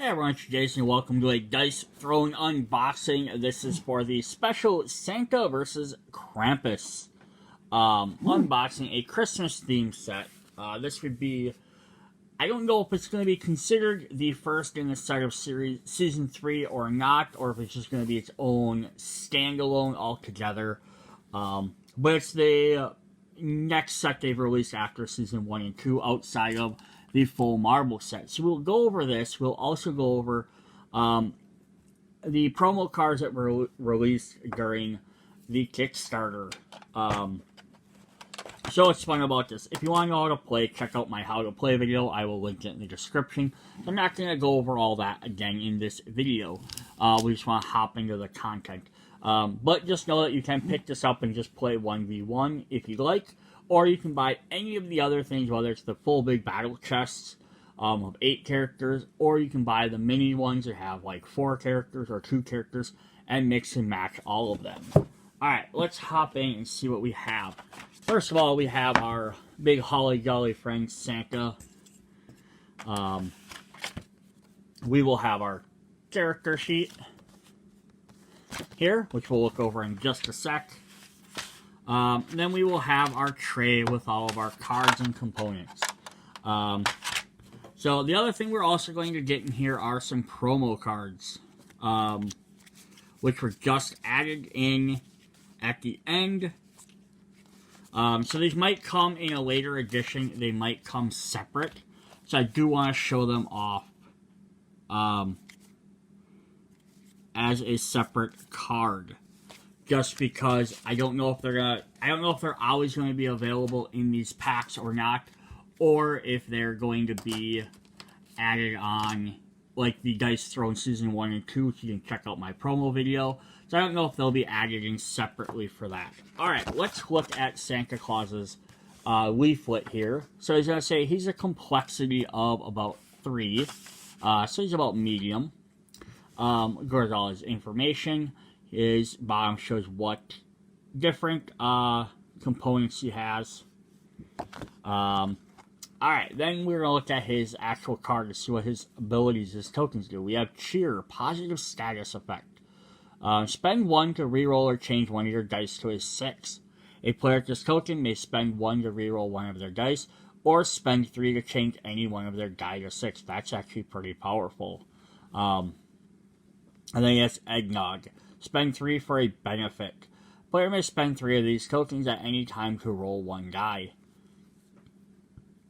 Hey everyone, it's Jason and welcome to a Dice Throne unboxing. This is for the special Santa vs. Krampus unboxing, a Christmas themed set. This would be, I don't know if it's going to be considered the first in the set of season 3 or not, or if it's just going to be its own standalone altogether. But it's the next set they've released after season 1 and 2 outside of the full Marvel set. So we'll go over this. We'll also go over the promo cards that were released during the Kickstarter. So what's fun about this? If you want to know how to play, check out my how to play video. I will link it in the description. I'm not going to go over all that again in this video. We just want to hop into the content. But just know that you can pick this up and just play 1v1 if you like. Or you can buy any of the other things, whether it's the full big battle chests of 8 characters, or you can buy the mini ones that have like 4 characters or 2 characters, and mix and match all of them. Alright, let's hop in and see what we have. First of all, we have our big holly jolly friend Santa. We will have our character sheet here, which we'll look over in just a sec. Then we will have our tray with all of our cards and components. So the other thing we're also going to get in here are some promo cards, which were just added in at the end. So these might come in a later edition. They might come separate. So I do want to show them off as a separate card. Just because I don't know if they're always going to be available in these packs or not, or if they're going to be added on like the Dice Throne Season 1 and 2, so you can check out my promo video. So I don't know if they'll be added in separately for that. Alright, let's look at Santa Claus's leaflet here. So he's going to say he's a complexity of about 3. So he's about medium. Goes all his information. His bottom shows what different components he has. Alright, then we're going to look at his actual card to see what his abilities, his tokens do. We have Cheer, positive status effect. Spend 1 to reroll or change one of your dice to a 6. A player with this token may spend 1 to reroll one of their dice, or spend 3 to change any one of their die to 6. That's actually pretty powerful. And then he has Eggnog. Spend 3 for a benefit. Player may spend 3 of these tokens at any time to roll 1 die.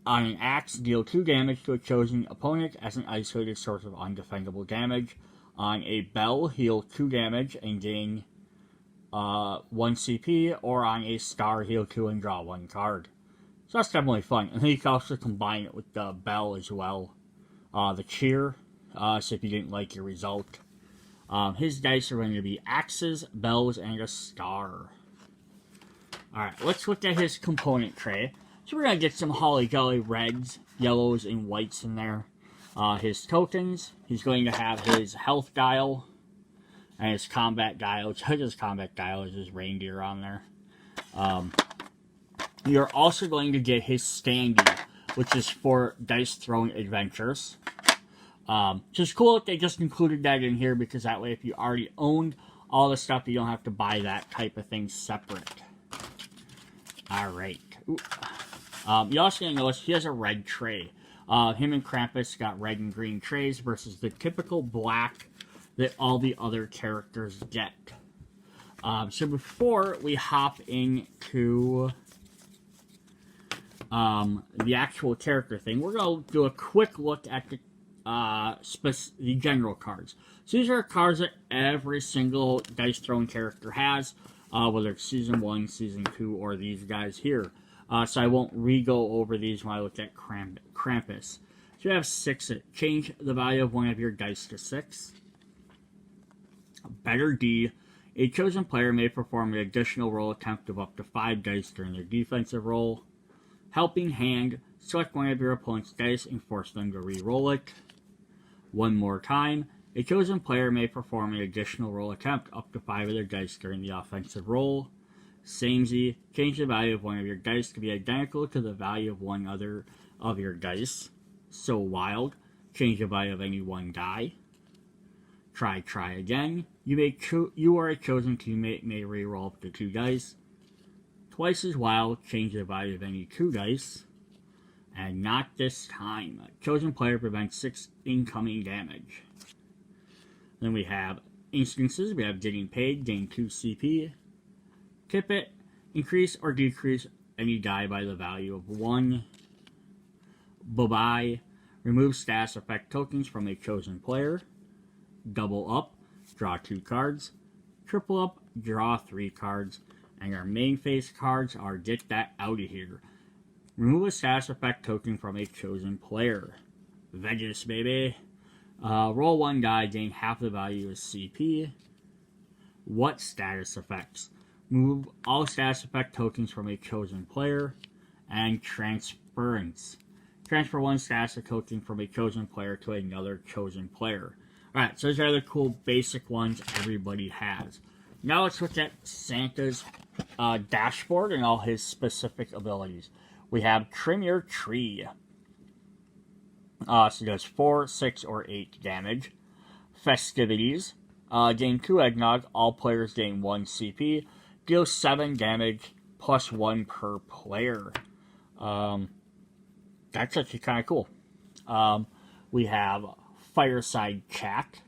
On an axe, deal 2 damage to a chosen opponent as an isolated source of undefendable damage. On a bell, heal 2 damage and gain 1 CP. Or on a star, heal 2 and draw 1 card. So that's definitely fun. And then you can also combine it with the bell as well. The cheer, so if you didn't like your result. His dice are going to be axes, bells, and a star. Alright, let's look at his component tray. So we're going to get some holly jolly reds, yellows, and whites in there. His tokens, he's going to have his health dial, and his combat dial. His combat dial is his reindeer on there. You're also going to get his standee, which is for Dice Throne Adventures. Just cool that they just included that in here, because that way if you already owned all the stuff, you don't have to buy that type of thing separate. Alright. You also going to notice he has a red tray. Him and Krampus got red and green trays versus the typical black that all the other characters get. So before we hop into the actual character thing, we're going to do a quick look at the general cards. So these are cards that every single Dice Throne character has, whether it's Season 1, Season 2, or these guys here. So I won't re-go over these when I look at Krampus. So you have 6. Change the value of one of your dice to 6. Better D. A chosen player may perform an additional roll attempt of up to 5 dice during their defensive roll. Helping Hand. Select one of your opponent's dice and force them to re-roll it. One more time. A chosen player may perform an additional roll attempt up to 5 of their dice during the offensive roll. Samey. Change the value of one of your dice to be identical to the value of one other of your dice. So Wild. Change the value of any one die. Try again. You or a chosen teammate may reroll up to 2 dice. Twice as wild, change the value of any 2 dice. And not this time. Chosen player prevents 6 incoming damage. Then we have instances. We have getting paid, gain 2 CP. Tip it, increase or decrease any die by the value of 1. Bye-bye. Remove status effect tokens from a chosen player. Double up, draw 2 cards. Triple up, draw 3 cards. And our main phase cards are get that out of here. Remove a status effect token from a chosen player. Vegas, baby. Roll 1 die, gain half the value of CP. What status effects? Move all status effect tokens from a chosen player. And transference. Transfer 1 status token from a chosen player to another chosen player. Alright, so those are the cool basic ones everybody has. Now let's look at Santa's dashboard and all his specific abilities. We have Trim Your Tree. So it does 4, 6, or 8 damage. Festivities. Gain 2 eggnog. All players gain 1 CP. Deal 7 damage plus 1 per player. That's actually kind of cool. We have Fireside Chat.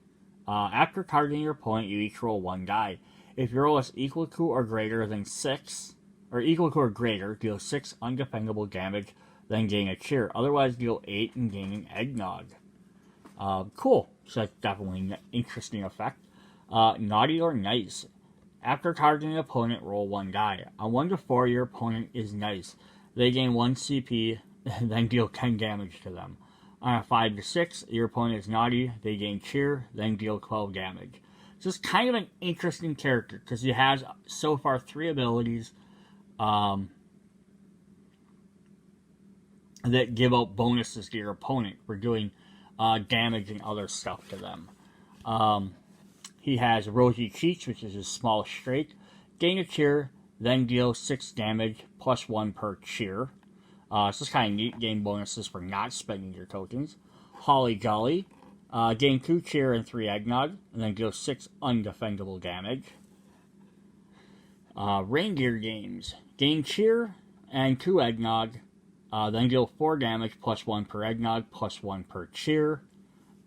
After targeting your opponent, you each roll 1 die. If your roll is equal to or greater than 6, or equal to or greater, deal 6 undefendable damage, then gain a cheer. Otherwise, deal 8 and gain an eggnog. Cool. So that's definitely an interesting effect. Naughty or Nice. After targeting an opponent, roll 1 die. On 1 to 4, your opponent is nice. They gain 1 CP, then deal 10 damage to them. On a 5 to 6, your opponent is naughty. They gain cheer, then deal 12 damage. So it's kind of an interesting character because he has so far 3 abilities that give out bonuses to your opponent for doing damage and other stuff to them. He has Rosy Cheeks, which is his small straight. Gain a cheer, then deal 6 damage plus 1 per cheer. So it's kind of neat. Gain bonuses for not spending your tokens. Holly Jolly. Gain 2 cheer and 3 eggnog, and then deal 6 undefendable damage. Reindeer Games. Gain cheer and 2 eggnog, then deal 4 damage plus 1 per eggnog, plus 1 per cheer.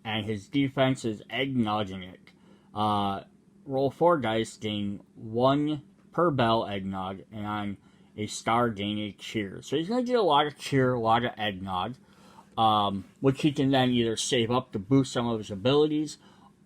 And his defense is eggnogging it. Roll 4 dice, gain 1 per bell eggnog, and on a star gain a cheer. So he's going to get a lot of cheer, a lot of eggnog, which he can then either save up to boost some of his abilities,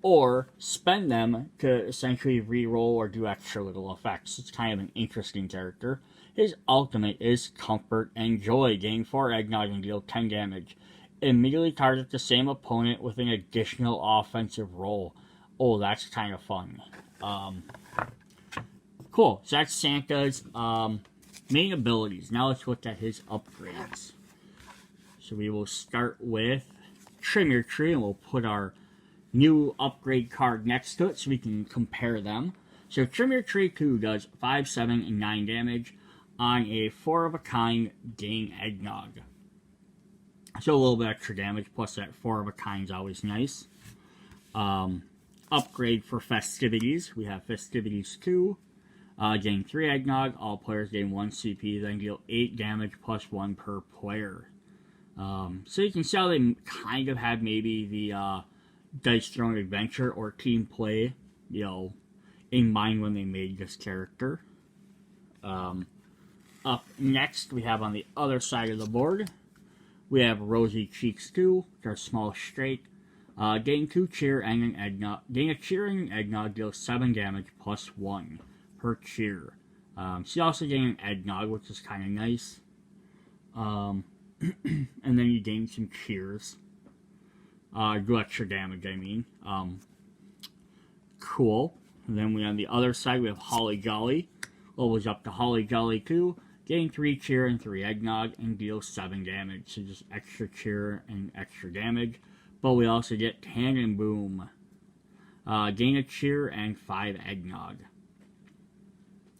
or spend them to essentially re-roll or do extra little effects. It's kind of an interesting character. His ultimate is Comfort and Joy. Gain 4 eggnog and deal 10 damage. Immediately target the same opponent with an additional offensive roll. Oh, that's kind of fun. Cool. So that's Santa's main abilities. Now let's look at his upgrades. So we will start with Trim Your Tree, and we'll put our new upgrade card next to it so we can compare them. So Trim Your Tree 2 does 5, 7, and 9 damage on a 4 of a kind gain eggnog. So a little bit extra damage, plus that 4 of a kind is always nice. Upgrade for Festivities. We have Festivities 2. Gain 3 eggnog. All players gain 1 CP, then deal 8 damage plus 1 per player. So you can see how they kind of had maybe the Dice Throne Adventure or Team Play, in mind when they made this character. Up next, we have on the other side of the board, we have Rosy Cheeks 2, which are small straight. Gain 2 cheer and an eggnog. Gain a cheer and an eggnog, deal 7 damage plus 1 per cheer. So you also gain an eggnog, which is kind of nice. And then you gain some cheers. Do extra damage, I mean. Cool. And then on the other side, we have Holly Jolly. Levels up to Holly Jolly 2. Gain 3 cheer and 3 eggnog and deal 7 damage. So just extra cheer and extra damage. But we also get Cannon Boom. Gain a cheer and 5 eggnog.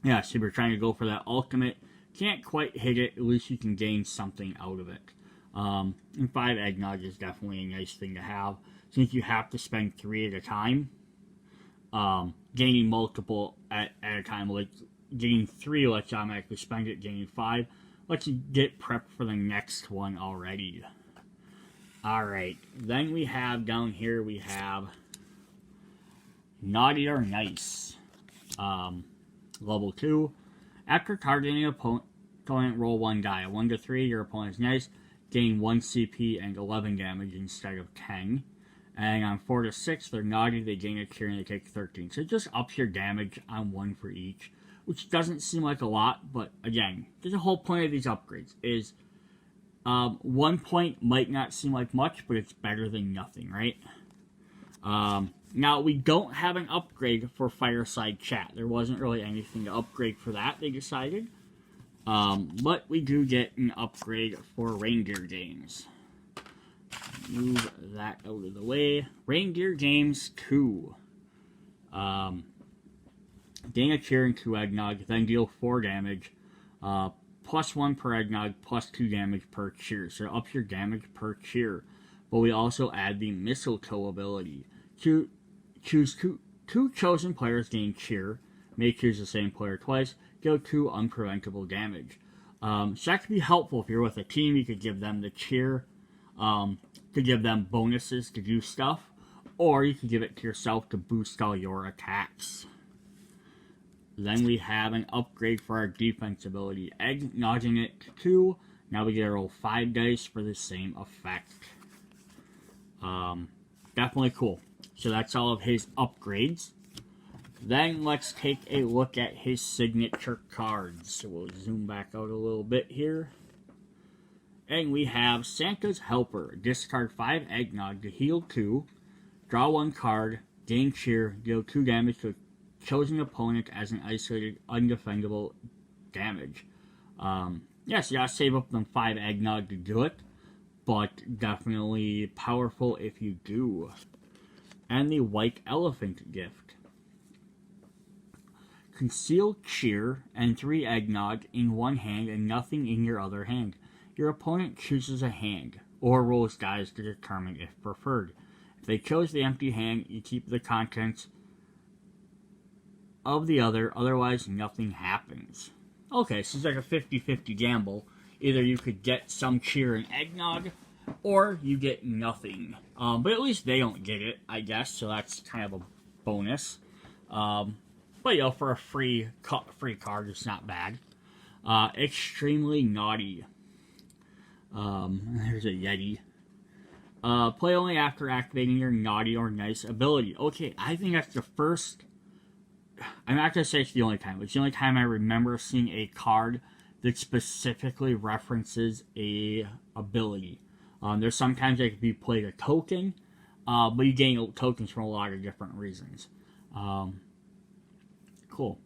Yeah, so if you're trying to go for that ultimate, can't quite hit it, at least you can gain something out of it. And 5 eggnog is definitely a nice thing to have, since you have to spend 3 at a time. Gaining multiple at a time, like getting 3 lets you automatically spend it, gaining 5 lets you get prepped for the next one already. Alright, then we have down here, we have Naughty or Nice. Level 2. After targeting an opponent, roll 1 die. 1 to 3, your opponent's nice. Gain 1 CP and 11 damage instead of 10. And on 4 to 6, they're naughty, they gain a cure and they take 13. So it just ups your damage on 1 for each, which doesn't seem like a lot, but again, the whole point of these upgrades is 1 point might not seem like much, but it's better than nothing, right? Now, we don't have an upgrade for Fireside Chat. There wasn't really anything to upgrade for that, they decided. But we do get an upgrade for Reindeer Games. Move that out of the way. Reindeer Games 2. Gain a cheer and 2 eggnog, then deal 4 damage. Plus 1 per eggnog, plus 2 damage per cheer. So up your damage per cheer. But we also add the mistletoe ability. Choose two chosen players gain cheer. May choose the same player twice. Deal 2 unpreventable damage. So that could be helpful if you're with a team. You could give them the cheer to give them bonuses to do stuff. Or you could give it to yourself to boost all your attacks. Then we have an upgrade for our defense ability. Eggnogging it to 2. Now we get to roll 5 dice for the same effect. Definitely cool. So that's all of his upgrades. Then let's take a look at his signature cards. So we'll zoom back out a little bit here. And we have Santa's Helper. Discard 5 eggnog to heal 2. Draw 1 card. Gain cheer. Deal 2 damage to a chosen opponent as an isolated, undefendable damage. Yes, you gotta save up them 5 eggnog to do it. But definitely powerful if you do. And the White Elephant gift. Conceal cheer and 3 eggnog in one hand and nothing in your other hand. Your opponent chooses a hand, or rolls dice to determine if preferred. If they chose the empty hand, you keep the contents of the other, otherwise nothing happens. Okay, so it's like a 50-50 gamble. Either you could get some cheer and eggnog, or you get nothing. But at least they don't get it, I guess, so that's kind of a bonus. But, you know, for a free card, it's not bad. Extremely Naughty. There's a Yeti. Play only after activating your Naughty or Nice ability. Okay, I think that's the first... I'm not going to say it's the only time, but it's the only time I remember seeing a card that specifically references a ability. There's sometimes it could be played a token, but you gain tokens from a lot of different reasons. Cool.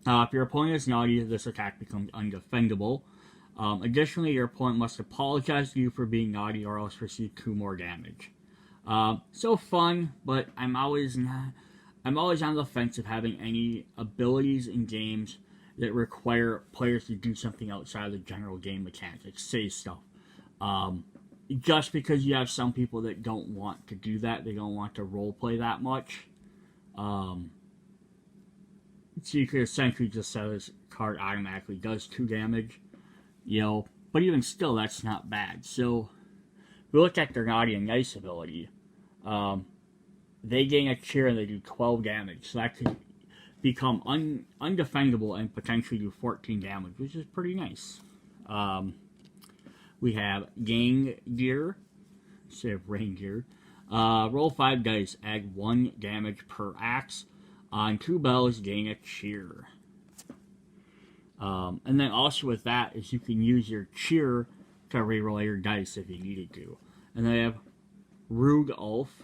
If your opponent is naughty, this attack becomes undefendable. Additionally, your opponent must apologize to you for being naughty or else receive 2 more damage. So fun, but I'm always on the fence of having any abilities in games that require players to do something outside of the general game mechanics, like say stuff. Just because you have some people that don't want to do that, they don't want to roleplay that much. So you could essentially just say this card automatically does 2 damage, you know, but even still, that's not bad. So, if we look at their Naughty and Nice ability, they gain a cheer and they do 12 damage, so that could become undefendable and potentially do 14 damage, which is pretty nice. We have Gang Gear, instead of Reindeer. Roll 5 dice, add 1 damage per axe. On 2 bells, gain a cheer. And then also with that is you can use your cheer to reroll your dice if you needed to. And then I have Rogue Ulf.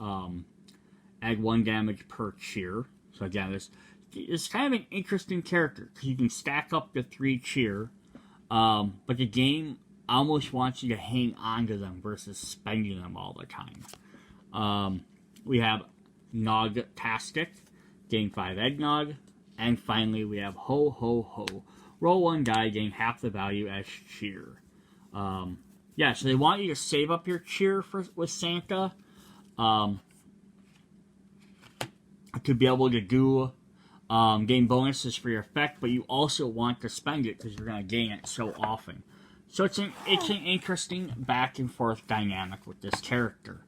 Add 1 damage per cheer. So again, this is kind of an interesting character, because you can stack up to 3 cheer, but the game almost wants you to hang on to them versus spending them all the time. We have Nogtastic, gain 5 eggnog, and finally we have Ho Ho Ho. Roll 1 die, gain half the value as cheer. Yeah, so they want you to save up your cheer with Santa. To be able to do gain bonuses for your effect, but you also want to spend it because you're going to gain it so often. So it's an interesting back and forth dynamic with this character.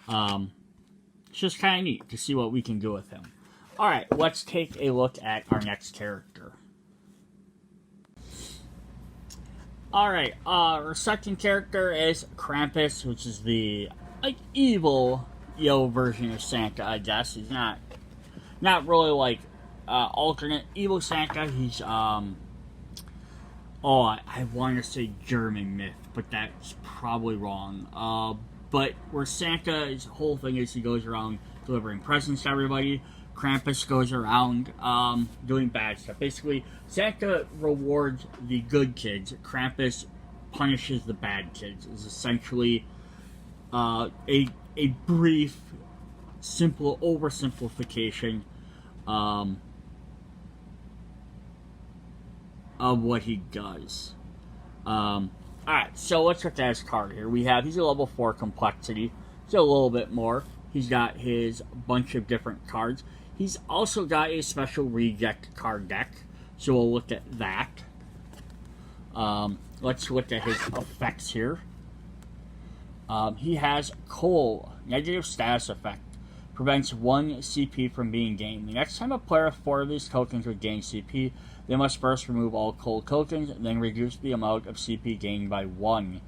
It's just kind of neat to see what we can do with him. Alright, let's take a look at our next character. Alright, our second character is Krampus, which is the evil version of Santa, I guess. He's not really alternate evil Santa. He's I want to say German myth, but that's probably wrong. But where Santa's whole thing is, he goes around delivering presents to everybody. Krampus goes around doing bad stuff. Basically, Santa rewards the good kids. Krampus punishes the bad kids. It's essentially a brief, simple oversimplification of what he does. Alright, so let's look at his card here. He's a level 4 complexity, so a little bit more. He's got his bunch of different cards. He's also got a special reject card deck, so we'll look at that. Let's look at his effects here. He has Coal, negative status effect. Prevents 1 CP from being gained. The next time a player with 4 of these tokens would gain CP, they must first remove all coal tokens, and then reduce the amount of CP gained by 1.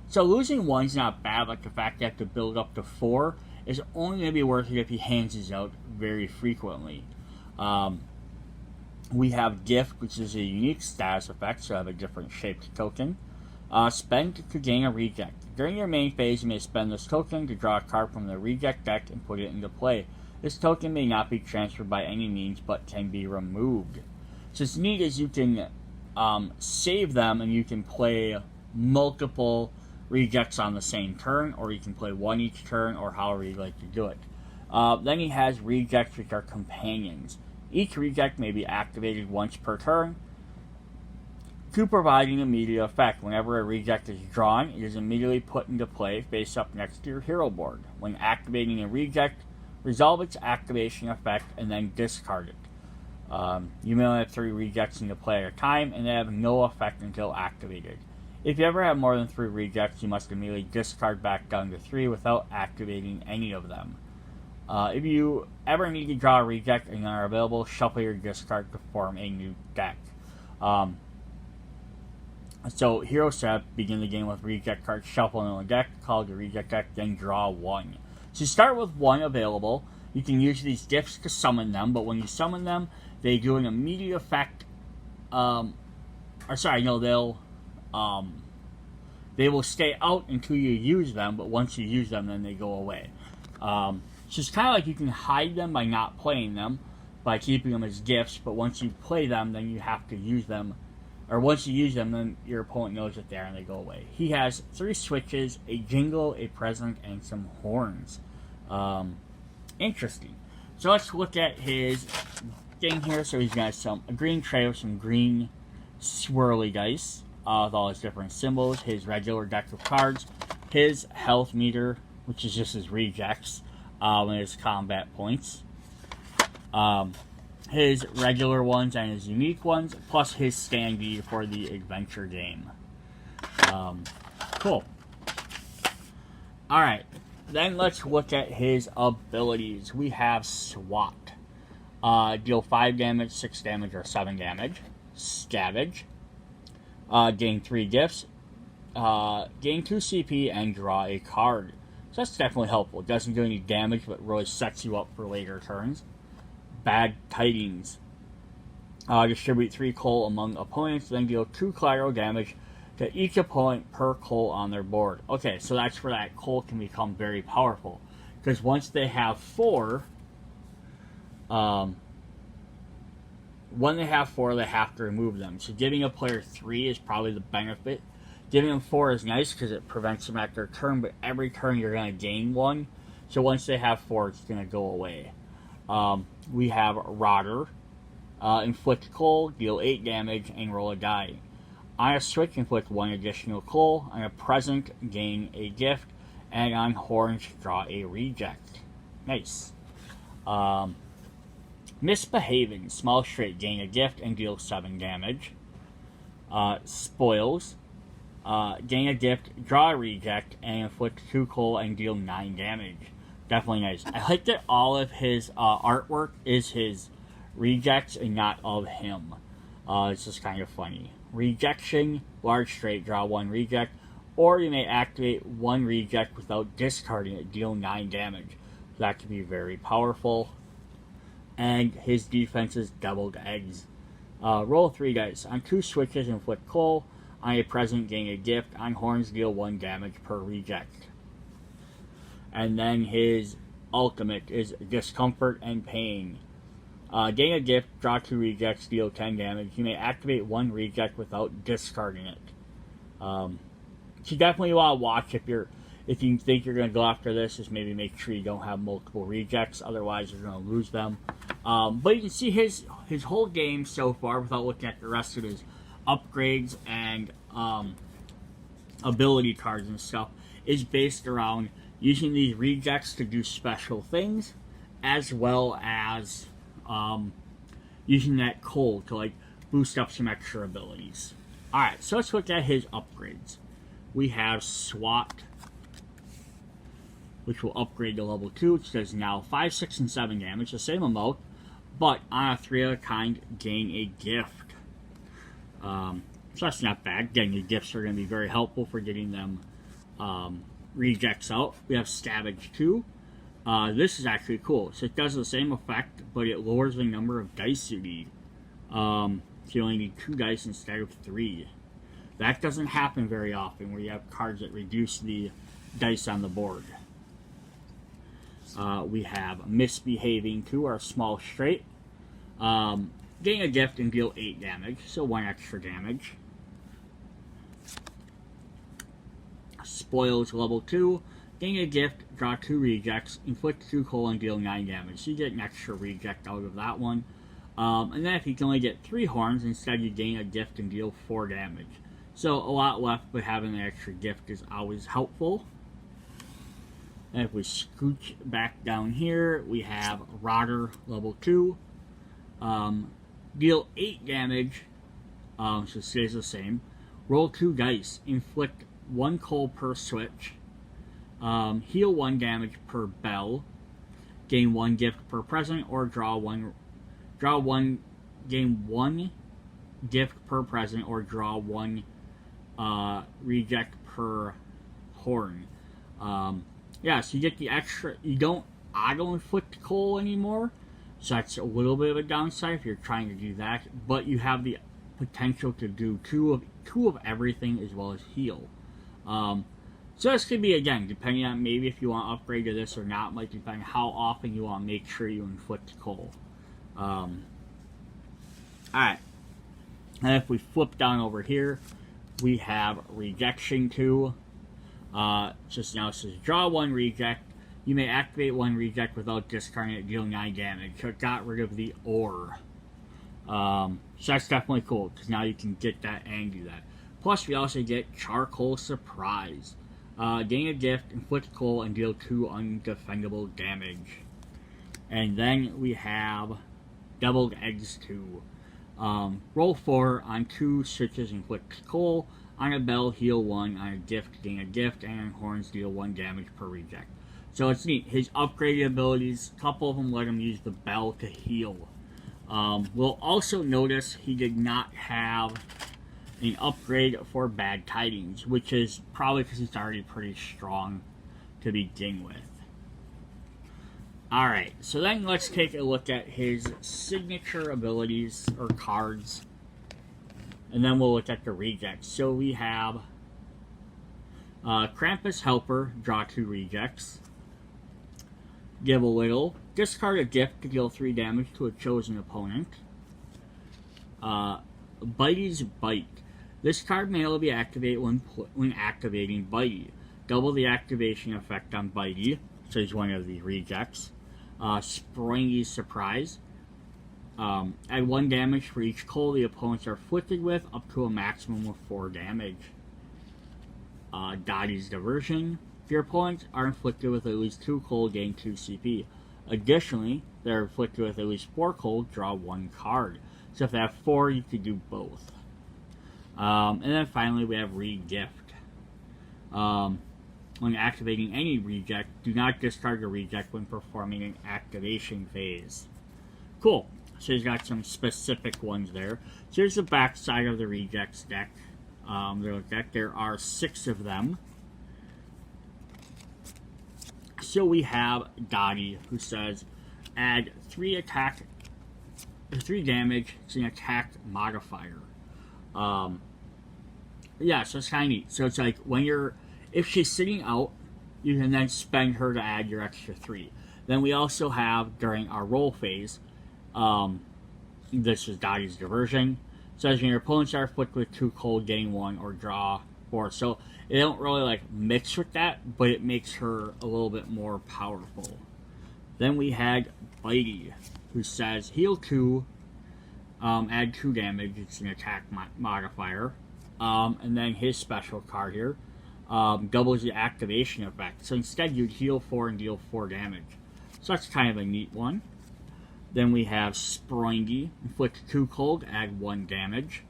So losing 1 is not bad, like the fact they have to build up to 4 is only going to be worth it if he hands these out very frequently. We have Gift, which is a unique status effect, so I have a different shaped token. Spend to gain a reject. During your main phase, you may spend this token to draw a card from the reject deck and put it into play. This token may not be transferred by any means, but can be removed. So what's neat is you can save them, and you can play multiple rejects on the same turn, or you can play 1 each turn, or however you like to do it. Then he has rejects, which are companions. Each reject may be activated once per turn to provide an immediate effect. Whenever a reject is drawn, it is immediately put into play face up next to your hero board. When activating a reject, resolve its activation effect and then discard it. You may only have 3 rejects into play at a time, and they have no effect until activated. If you ever have more than 3 rejects, you must immediately discard back down to 3 without activating any of them. If you ever need to draw a reject and are available, shuffle your discard to form a new deck. So hero step, begin the game with reject cards, shuffle in a deck, call the reject deck, then draw 1. So you start with 1 available. You can use these gifts to summon them, but when you summon them, they do an immediate effect. They will stay out until you use them, but once you use them, then they go away. So it's kind of like you can hide them by not playing them, by keeping them as gifts, but once you play them, then you have to use them. Or once you use them, then your opponent knows that they're and they go away. He has 3 switches, a jingle, a present, and some horns. Interesting. So let's look at his thing here. So he's got a green tray with some green swirly dice with all his different symbols. His regular deck of cards. His health meter, which is just his rejects, and his combat points. His regular ones and his unique ones, plus his standee for the adventure game. Cool. Alright, then let's look at his abilities. We have SWAT. Deal 5 damage, 6 damage, or 7 damage. Scavenge. Gain 3 gifts. Gain 2 CP and draw a card. So that's definitely helpful. It doesn't do any damage, but really sets you up for later turns. Bad Tidings. Distribute 3 coal among opponents, then deal 2 collateral damage to each opponent per coal on their board. Okay, so that's where that coal can become very powerful. Because once they have 4, they have to remove them. So giving a player 3 is probably the benefit. Giving them 4 is nice because it prevents them at their turn, but every turn you're going to gain 1. So once they have 4, it's going to go away. We have Rotter. Inflict coal, deal 8 damage, and roll a die. On a switch, inflict 1 additional coal. On a present, gain a gift. And on horns, draw a reject. Nice. Misbehaving, small straight, gain a gift and deal 7 damage. Spoils, gain a gift, draw a reject, and inflict 2 coal and deal 9 damage. Definitely nice. I like that all of his artwork is his rejects and not of him. It's just kind of funny. Rejection, large straight, draw 1 reject, or you may activate 1 reject without discarding it, deal 9 damage. That could be very powerful. And his defense is doubled eggs. Roll 3 dice. On 2 switches, inflict coal. On a present, gain a gift. On horns, deal 1 damage per reject. And then his ultimate is discomfort and pain. Gain a gift, draw 2 rejects, deal 10 damage. You may activate 1 reject without discarding it. So you definitely want to watch if you think you're going to go after this, just maybe make sure you don't have multiple rejects, otherwise you're going to lose them. But you can see his whole game so far, without looking at the rest of his upgrades and ability cards and stuff, is based around using these rejects to do special things, as well as using that coal to like boost up some extra abilities. Alright, so let's look at his upgrades. We have SWAT, which will upgrade to level 2, which does now 5, 6, and 7 damage, the same amount, but on a 3 of a kind, gain a gift. So that's not bad. Getting the gifts are going to be very helpful for getting them rejects out. We have Stabbage 2. This is actually cool. So it does the same effect, but it lowers the number of dice you need. So you only need 2 dice instead of 3. That doesn't happen very often, where you have cards that reduce the dice on the board. We have Misbehaving 2, our small straight. Gain a gift and deal 8 damage, so 1 extra damage. Spoils level 2. Gain a gift, draw 2 rejects, inflict 2 coal and deal 9 damage. So you get an extra reject out of that one. And then if you can only get 3 horns, instead you gain a gift and deal 4 damage. So a lot left, but having an extra gift is always helpful. And if we scooch back down here, we have Rotter level 2. Deal 8 damage, so it stays the same. Roll 2 dice, inflict 1 coal per switch. Heal 1 damage per bell. Gain 1 gift per present, or gain 1 gift per present, or draw 1 reject per horn. Yeah, so you get the extra. You don't auto-inflict coal anymore, so that's a little bit of a downside if you're trying to do that. But you have the potential to do two of everything as well as heal. So this could be, again, depending on maybe if you want to upgrade to this or not, might depend on how often you want to make sure you inflict coal. Alright, and if we flip down over here, we have Rejection 2. Just now it says draw 1 reject. You may activate 1 reject without discarding it, deal 9 damage. So it got rid of the ore. So that's definitely cool, because now you can get that and do that. Plus we also get Charcoal Surprise. Gain a gift, inflict coal, and deal 2 undefendable damage. And then we have Deviled Eggs 2. Roll 4 on 2 switches, inflict coal. On a bell, heal 1. On a gift, gain a gift. And on horns, deal 1 damage per reject. So it's neat. His upgraded abilities, a couple of them let him use the bell to heal. We'll also notice he did not have an upgrade for Bad Tidings, which is probably because he's already pretty strong to begin with. Alright, so then let's take a look at his signature abilities, or cards, and then we'll look at the rejects. So we have Krampus Helper, draw 2 rejects. Give a little. Discard a gift to deal 3 damage to a chosen opponent. Bitey's Bite. This card may only be activated when activating Bitey. Double the activation effect on Bitey, so he's one of the rejects. Springy's Surprise. Add 1 damage for each cold the opponents are afflicted with, up to a maximum of 4 damage. Dottie's Diversion. If your opponents are inflicted with at least 2 cold, gain 2 CP. Additionally, if they're inflicted with at least 4 cold, draw 1 card. So if they have 4, you could do both. And then finally we have Regift. When activating any reject, do not discard a reject when performing an activation phase. Cool. So he's got some specific ones there. So here's the back side of the rejects deck. There are 6 of them. So we have Dottie, who says, add 3 damage to an attack modifier. Yeah, so it's kind of neat. So it's like if she's sitting out, you can then spend her to add your extra 3. Then we also have, during our roll phase, this is Dottie's Diversion. It says when your opponents are afflicted with 2 cold, gain 1 or draw 4. So they don't really mix with that, but it makes her a little bit more powerful. Then we had Bitey, who says heal 2, add 2 damage. It's an attack modifier. And then his special card here doubles the activation effect. So instead you'd heal 4 and deal 4 damage. So that's kind of a neat one. Then we have Springy. Inflict 2 cold, add 1 damage.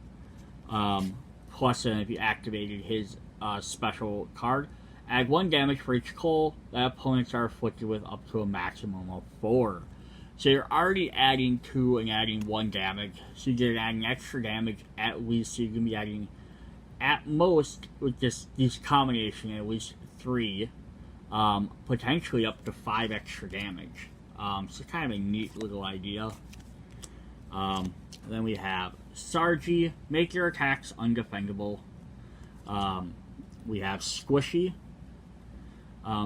Plus, if you activated his special card, add 1 damage for each cold that opponents are afflicted with, up to a maximum of 4. So you're already adding 2 and adding 1 damage. So you're adding extra damage at least. So you're going to be adding, at most, with this combination, at least 3. Potentially up to 5 extra damage. So kind of a neat little idea. Then we have Sargi. Make your attacks undefendable. We have Squishy.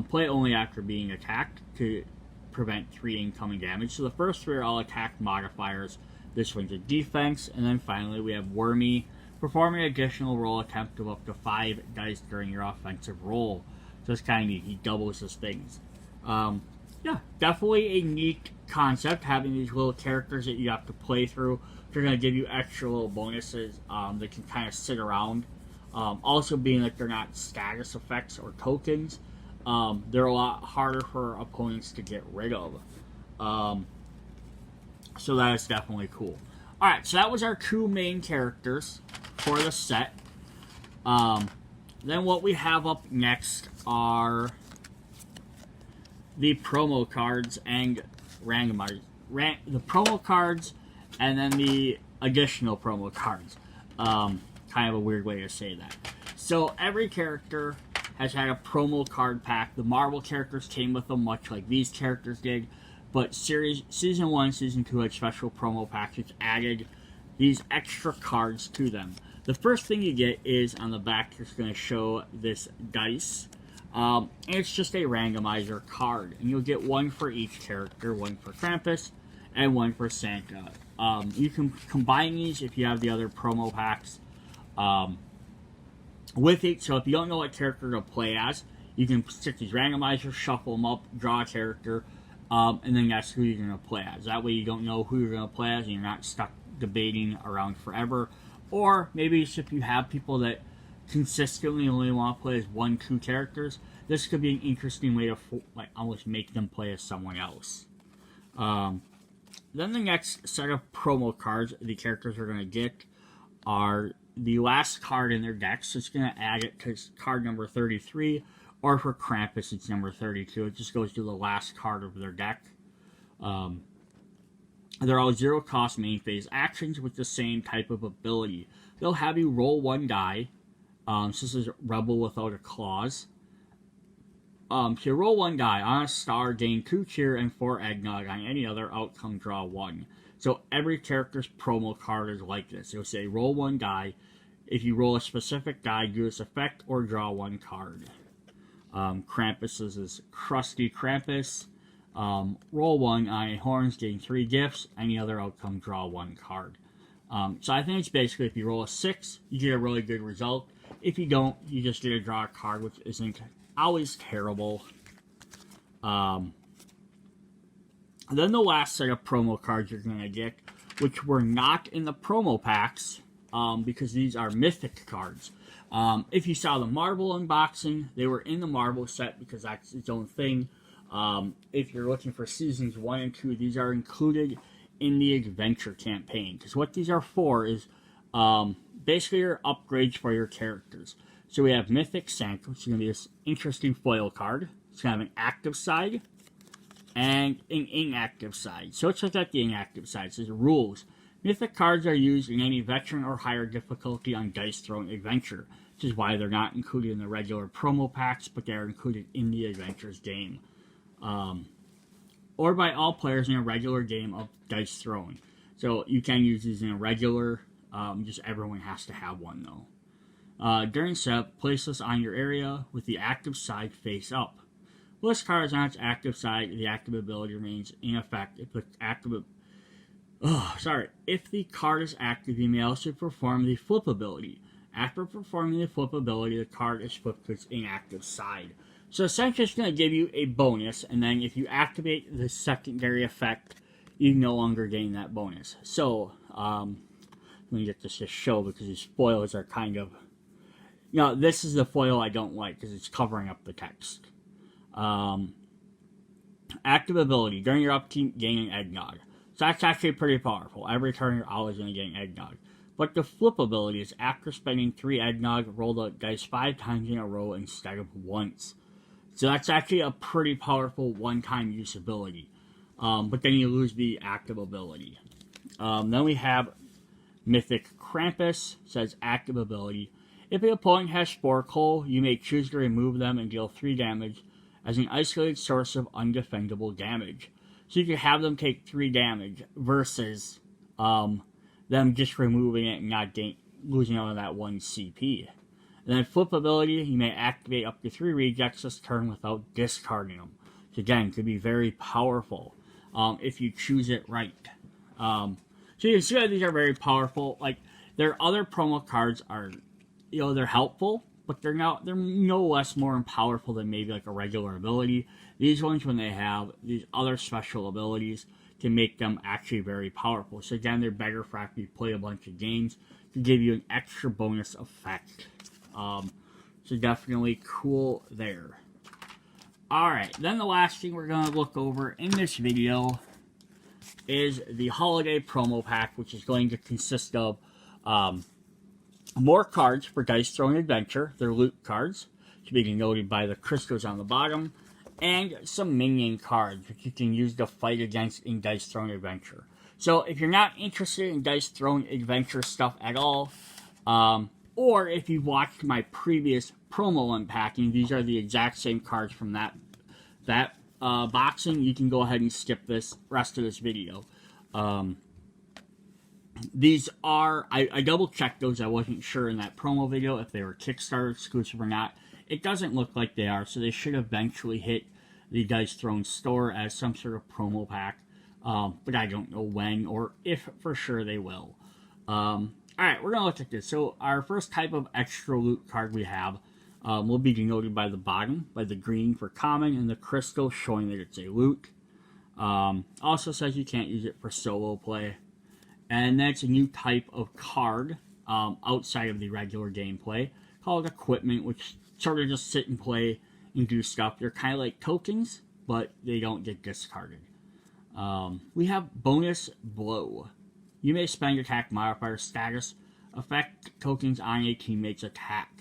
Play only after being attacked to prevent 3 incoming damage. So the first 3 are all attack modifiers. This one's a defense. And then finally we have Wormy. Perform an additional roll attempt of up to 5 dice during your offensive roll. So it's kind of neat. He doubles his things. Yeah, definitely a neat concept, having these little characters that you have to play through. They're going to give you extra little bonuses that can kind of sit around. Also being that they're not status effects or tokens, they're a lot harder for opponents to get rid of. So that is definitely cool. Alright, so that was our 2 main characters for the set. Then what we have up next are the promo cards and randomized. The promo cards and then the additional promo cards. Kind of a weird way to say that. So every character has had a promo card pack. The Marvel characters came with them, much like these characters did. But Season 1 and Season 2 had special promo packs which added these extra cards to them. The first thing you get is, on the back, it's going to show this dice. And it's just a randomizer card. And you'll get 1 for each character, 1 for Krampus, and 1 for Santa. You can combine these if you have the other promo packs with it. So if you don't know what character to play as, you can stick these randomizers, shuffle them up, draw a character, and then that's who you're going to play as. That way you don't know who you're going to play as, and you're not stuck debating around forever. Or maybe if you have people that consistently only want to play as 1-2 characters, this could be an interesting way to almost make them play as someone else. Then the next set of promo cards the characters are going to get are the last card in their deck. So it's going to add it to card number 33, or for Krampus it's number 32. It just goes to the last card of their deck. They're all 0 cost main phase actions with the same type of ability. They'll have you roll 1 die. So this is Rebel without a clause. So you roll 1 die. On a star, gain 2 cheer and 4 eggnog. On any other outcome, draw 1. So every character's promo card is like this. It'll say roll 1 die. If you roll a specific die, do this effect or draw 1 card. Krampus is Krusty Krampus. Roll 1 on a horns, gain 3 gifts. Any other outcome, draw 1 card. So I think it's basically if you roll a 6, you get a really good result. If you don't, you just get to draw a card, which isn't always terrible. Then the last set of promo cards you're going to get which were not in the promo packs, because these are mythic cards. If you saw the Marvel unboxing, they were in the Marvel set because that's its own thing. If you're looking for Seasons 1 and 2, these are included in the Adventure campaign. Because what these are for is basically your upgrades for your characters. So we have Mythic Sank, which is going to be this interesting foil card. It's going to have an active side and an inactive side. So let's look at the inactive side. It says rules. Mythic cards are used in any veteran or higher difficulty on Dice Throne Adventure, which is why they're not included in the regular promo packs, but they're included in the Adventures game. Or by all players in a regular game of Dice Throne. So you can use these in a regular, just everyone has to have one though. During setup, place this on your area with the active side face up. List cards on its active side, the active ability remains in effect. If the if the card is active, you may also perform the flip ability. After performing the flip ability, the card is flipped to its inactive side. So essentially it's going to give you a bonus, and then if you activate the secondary effect, you no longer gain that bonus. So, let me get this to show, because these foils are kind of... this is the foil I don't like, because it's covering up the text. Active ability. During your upkeep, gain an eggnog. So that's actually pretty powerful. Every turn, you're always going to get an eggnog. But the flip ability is after spending 3 eggnog, roll the dice 5 times in a row instead of once. So that's actually a pretty powerful one-time use ability. But then you lose the active ability. Then we have Mythic Krampus. Says active ability. If the opponent has Spore Coal, you may choose to remove them and deal 3 damage as an isolated source of undefendable damage. So you can have them take 3 damage versus them just removing it and not losing out on that 1 CP. And then flip ability, you may activate up to 3 rejects this turn without discarding them. Which again, could be very powerful if you choose it right. So you can see that these are very powerful. Like, their other promo cards are, they're helpful, but they're no less more powerful than maybe like a regular ability. These ones, when they have these other special abilities, can make them actually very powerful. So again, they're better for after you play a bunch of games to give you an extra bonus effect. So definitely cool there. Alright, then the last thing we're going to look over in this video is the Holiday Promo Pack, which is going to consist of more cards for Dice Throne Adventure. They're loot cards, to be denoted by the crystals on the bottom, and some minion cards, which you can use to fight against in Dice Throne Adventure. So if you're not interested in Dice Throne Adventure stuff at all, or if you've watched my previous promo unpacking, these are the exact same cards from that boxing, you can go ahead and skip this rest of this video. These are, I double checked those. I wasn't sure in that promo video if they were Kickstarter exclusive or not. It doesn't look like they are, so they should eventually hit the Dice Throne store as some sort of promo pack. But I don't know when or if for sure they will. Alright, we're going to look at this. So our first type of extra loot card we have will be denoted by the bottom, by the green for common, and the crystal showing that it's a loot. Also says you can't use it for solo play. And that's a new type of card outside of the regular gameplay called equipment, which sort of just sit and play and do stuff. They're kind of like tokens, but they don't get discarded. We have Bonus Blow. You may spend attack modifier status, affect tokens on a teammate's attack.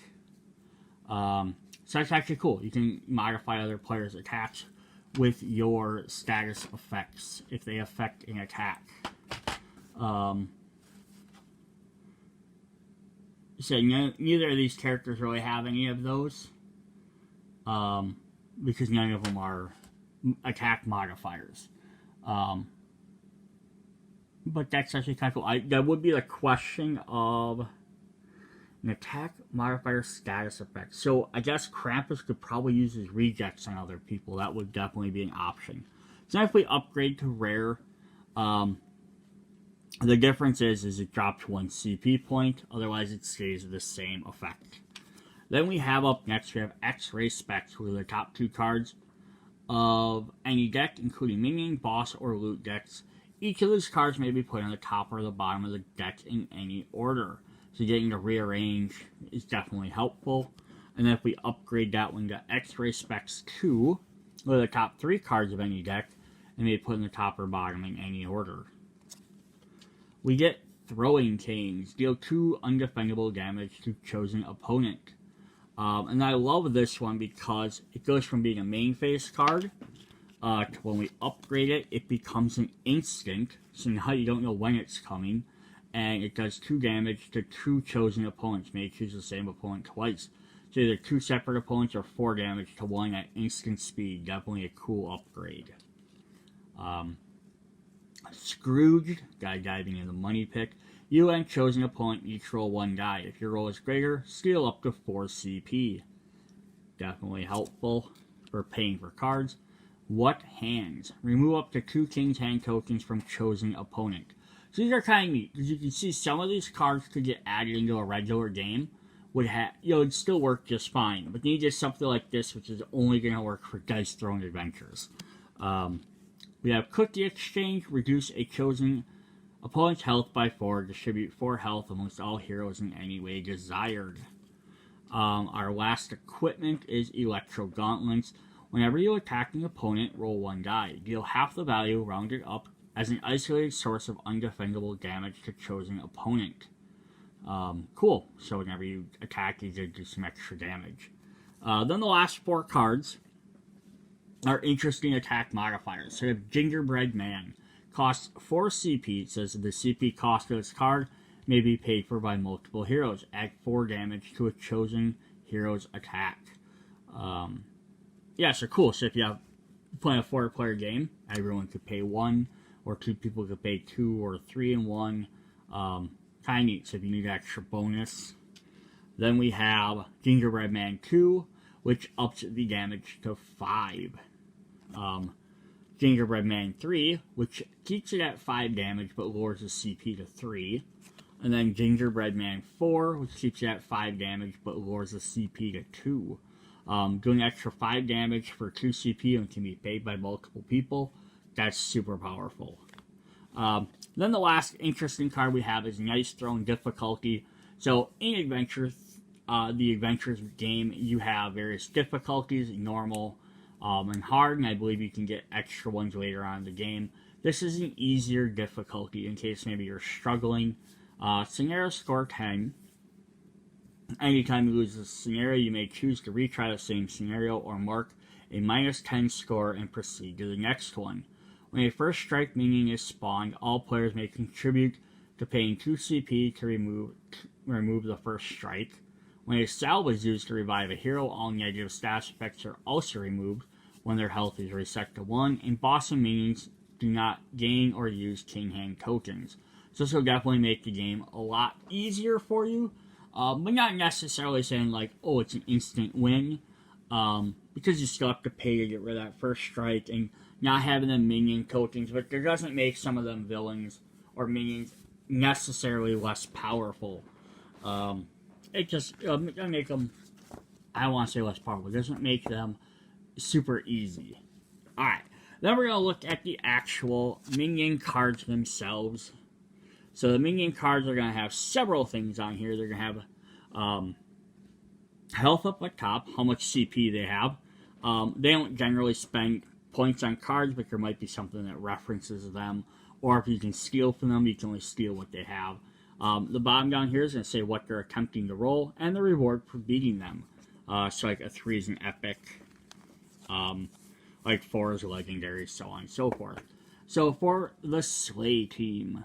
So that's actually cool. You can modify other players' attacks with your status effects if they affect an attack. So neither of these characters really have any of those, because none of them are attack modifiers. But that's actually kind of cool. That would be the question of an attack modifier status effect. So I guess Krampus could probably use his rejects on other people. That would definitely be an option. So if we upgrade to rare, the difference is it drops 1 CP point. Otherwise, it stays the same effect. Then we have up next, we have X-Ray Specs, which are the top 2 cards of any deck, including minion, boss, or loot decks. Each of these cards may be put on the top or the bottom of the deck in any order. So getting to rearrange is definitely helpful. And then if we upgrade that one to X-Ray Specs 2, with the top 3 cards of any deck, and may be put in the top or bottom in any order. We get Throwing Canes. Deal 2 undefendable damage to chosen opponent. And I love this one because it goes from being a main phase card to when we upgrade it, it becomes an instant. So now you don't know when it's coming. And it does 2 damage to 2 chosen opponents. May choose the same opponent twice. So either 2 separate opponents or 4 damage to 1 at instant speed. Definitely a cool upgrade. Scrooged, guy diving in the money pit. You and chosen opponent each roll 1 die. If your roll is greater, steal up to 4 CP. Definitely helpful for paying for cards. What Hands? Remove up to 2 King's Hand tokens from chosen opponent. So these are kind of neat, because you can see some of these cards could get added into a regular game. It'd still work just fine. But then you get something like this, which is only going to work for dice throwing adventures. We have Cookie Exchange. Reduce a chosen opponent's health by 4. Distribute 4 health amongst all heroes in any way desired. Our last equipment is Electro Gauntlets. Whenever you attack an opponent, roll 1 die. Deal half the value, rounded up, as an isolated source of undefendable damage to chosen opponent. Cool. So whenever you attack, you do some extra damage. Then the last 4 cards are interesting attack modifiers. So we have Gingerbread Man. Costs 4 CP. It says the CP cost of this card may be paid for by multiple heroes. Add 4 damage to a chosen hero's attack. Yeah, so cool. So if you have playing a 4-player game, everyone could pay 1, or 2 people could pay 2, or 3 and 1. Kind of neat. So if you need extra bonus. Then we have Gingerbread Man 2, which ups the damage to 5. Gingerbread Man 3, which keeps it at 5 damage but lowers the CP to 3. And then Gingerbread Man 4, which keeps it at 5 damage but lowers the CP to 2. Doing extra 5 damage for 2 CP and can be paid by multiple people. That's super powerful. Then the last interesting card we have is Nice Throwing Difficulty. So in Adventures, the Adventures game, you have various difficulties, normal and hard, and I believe you can get extra ones later on in the game. This is an easier difficulty in case maybe you're struggling. Scenario score 10. Anytime you lose a scenario, you may choose to retry the same scenario or mark a -10 score and proceed to the next one. When a first strike minion is spawned, all players may contribute to paying 2 CP to remove the first strike. When a salve is used to revive a hero, all negative status effects are also removed when their health is reset to 1, and boss and minions do not gain or use King Hand tokens. So this will definitely make the game a lot easier for you, but not necessarily saying like, oh, it's an instant win, because you still have to pay to get rid of that first strike, and not having the minion tokens, but it doesn't make some of them villains or minions necessarily less powerful. It just doesn't make them, I don't want to say less powerful, it doesn't make them super easy. Alright, then we're going to look at the actual minion cards themselves. So the minion cards are going to have several things on here. They're going to have health up at top, how much CP they have. They don't generally spend points on cards, but there might be something that references them. Or if you can steal from them, you can only steal what they have. The bottom down here is going to say what they're attempting to roll, and the reward for beating them. So like a 3 is an epic, like 4 is a legendary, so on and so forth. So for the Slay team,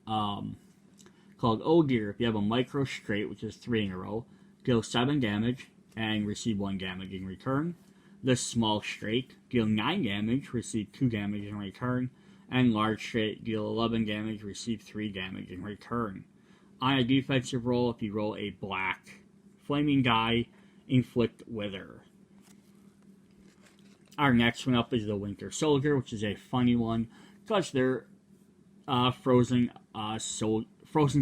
called Oh Dear, if you have a micro straight, which is 3 in a row, deal 7 damage and receive 1 damage in return. The Small Straight, deal 9 damage, receive 2 damage in return. And Large Straight, deal 11 damage, receive 3 damage in return. On a defensive roll, if you roll a black flaming die, inflict Wither. Our next one up is the Winter Soldier, which is a funny one, because they're frozen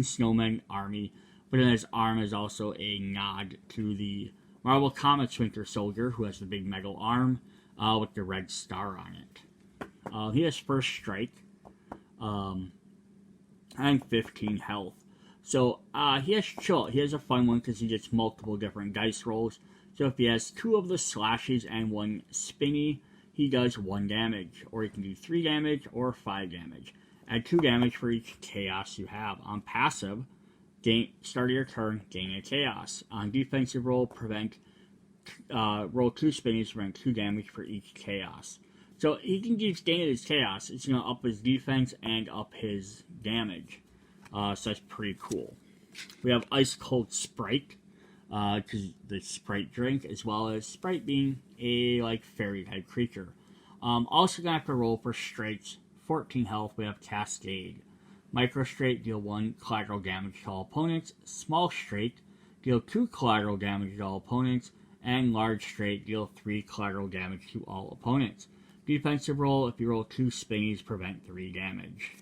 snowman army, but then his arm is also a nod to the Marvel Comics Winter Soldier, who has the big metal arm with the red star on it. He has First Strike. and 15 health. So he has chill. He has a fun one because he gets multiple different dice rolls. So if he has 2 of the slashes and 1 spinny, he does 1 damage. Or he can do 3 damage or 5 damage. Add 2 damage for each chaos you have. On passive, start of your turn, gain a chaos. On defensive roll, roll 2 spinnies, prevent 2 damage for each chaos. So he can just gain his chaos. It's going to up his defense and up his damage. So that's pretty cool. We have Ice Cold Sprite, because the Sprite drink, as well as Sprite being a fairy type creature. Also gonna have to roll for straights. 14 health. We have Cascade. Micro Straight, deal 1 collateral damage to all opponents. Small Straight, deal 2 collateral damage to all opponents. And Large Straight, deal 3 collateral damage to all opponents. Defensive roll, if you roll 2 spinnies, prevent 3 damage.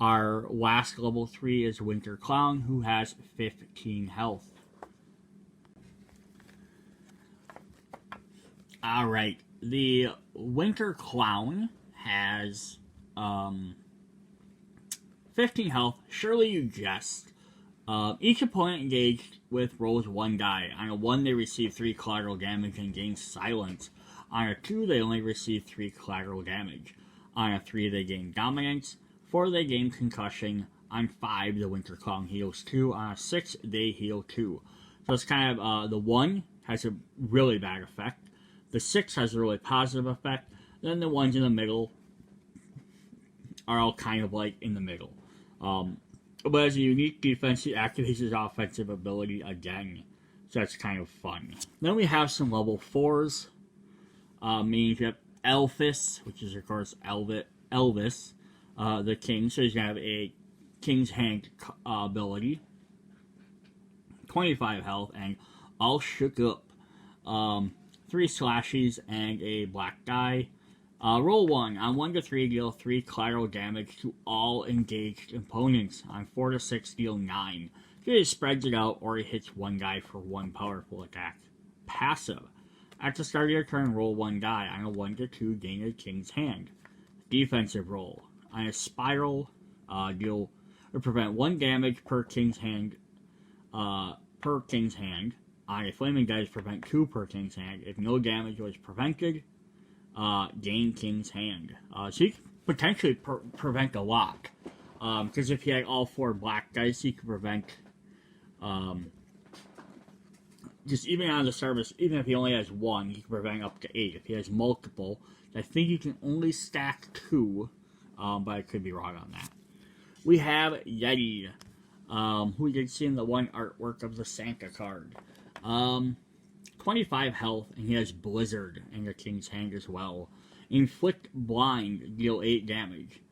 Our last level 3 is Winter Clown, who has 15 health. Alright, the Winter Clown has 15 health. Surely you jest. Each opponent engaged with rolls 1 die. On a 1, they receive 3 collateral damage and gain silence. On a 2, they only receive 3 collateral damage. On a 3, they gain dominance. 4, they gain concussion. On 5, the Winter Clown heals 2. On a 6, they heal 2. So it's kind of, the 1 has a really bad effect. The 6 has a really positive effect. Then the ones in the middle are all kind of in the middle. But as a unique defense, he activates his offensive ability again. So that's kind of fun. Then we have some level 4s. Meaning you have Elphys, which is of course Elvis, the king. So he's going to have a King's Hand ability. 25 health and all shook up. 3 slashes and a black die. Roll 1. On 1 to 3, deal 3 collateral damage to all engaged opponents. On 4 to 6, deal 9. He either spreads it out or he hits 1 guy for 1 powerful attack. Passive. At the start of your turn, roll 1 die. On a 1 to 2, gain a King's Hand. Defensive roll. On a spiral, deal or prevent 1 damage per King's Hand. On a flaming dice, prevent 2 per King's Hand. If no damage was prevented, gain King's Hand. So you can potentially prevent a lot. Because if he had all 4 black dice, he could prevent, just even on the surface, even if he only has 1, he can prevent up to 8. If he has multiple, I think you can only stack 2, but I could be wrong on that. We have Yeti, who you can see in the one artwork of the Santa card. 25 health, and he has Blizzard and a King's Hand as well. Inflict Blind, deal 8 damage.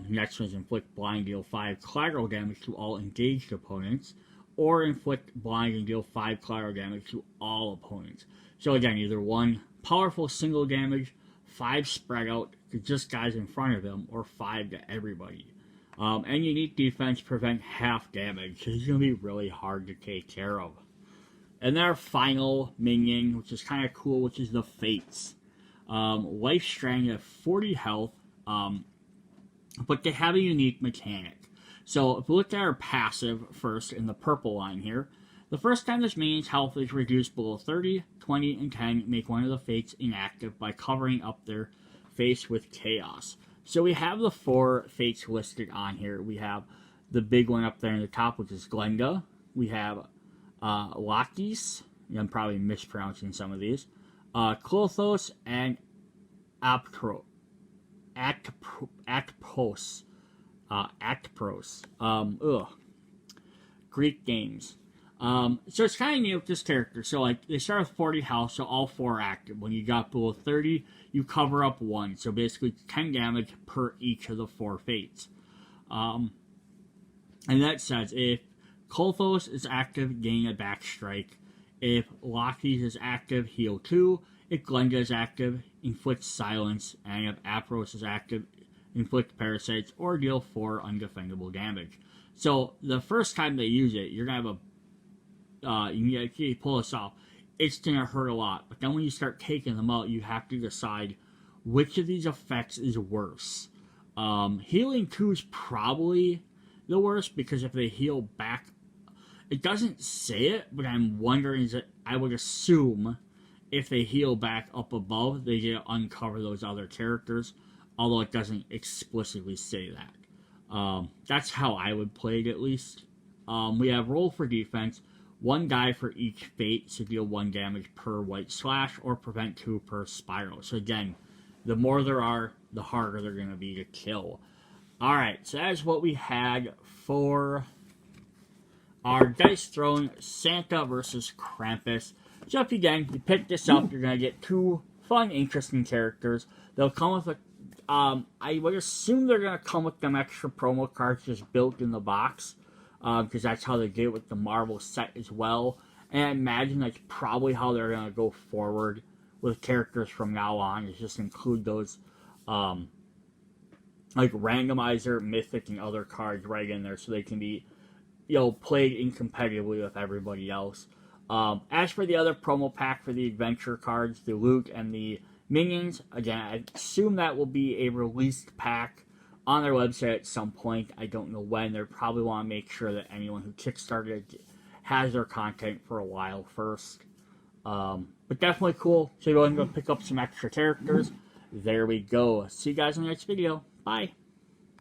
Next one is Inflict Blind, deal 5 collateral damage to all engaged opponents. Or Inflict Blind and deal 5 collateral damage to all opponents. So again, either 1 powerful single damage, 5 spread out to just guys in front of him, or 5 to everybody. And unique defense, prevent half damage, so he's going to be really hard to take care of. And then our final minion, which is kind of cool, which is the Fates. Life Strand at 40 health, but they have a unique mechanic. So if we look at our passive first in the purple line here, the first time this minion's health is reduced below 30, 20, and 10, make one of the Fates inactive by covering up their face with chaos. So we have the 4 Fates listed on here. We have the big one up there in the top, which is Glenda. We have Lakis, I'm probably mispronouncing some of these, Klothos, and Aptros. Greek names. So it's kind of neat with this character. So they start with 40 health, so all 4 are active. When you got below 30, you cover up 1. So basically 10 damage per each of the 4 Fates. And that says if Kolthos is active, gain a back strike. If Lakis is active, heal 2. If Glenda is active, inflict silence. And if Apros is active, inflict parasites or deal 4 undefendable damage. So the first time they use it, you're going to have you pull this off. It's going to hurt a lot. But then when you start taking them out, you have to decide which of these effects is worse. Healing 2 is probably the worst, because if they heal back, it doesn't say it, but I'm wondering, is it, I would assume if they heal back up above, they get to uncover those other characters, although it doesn't explicitly say that. That's how I would play it, at least. We have roll for defense, 1 die for each fate to deal 1 damage per white slash, or prevent 2 per spiral. So again, the more there are, the harder they're going to be to kill. Alright, so that is what we had for our Dice Throne Santa versus Krampus. So if again, you pick this up, you're going to get 2 fun, interesting characters. They'll come with a... I would assume they're going to come with them extra promo cards just built in the box. Because that's how they did it with the Marvel set as well. And I imagine that's probably how they're going to go forward with characters from now on. Is just include those... like randomizer, mythic, and other cards right in there, so they can be, played incompetitively with everybody else. As for the other promo pack for the adventure cards, the loot and the minions, again, I assume that will be a released pack on their website at some point. I don't know when. They probably want to make sure that anyone who kickstarted has their content for a while first. But definitely cool. So go ahead and go pick up some extra characters. There we go. See you guys in the next video. Bye.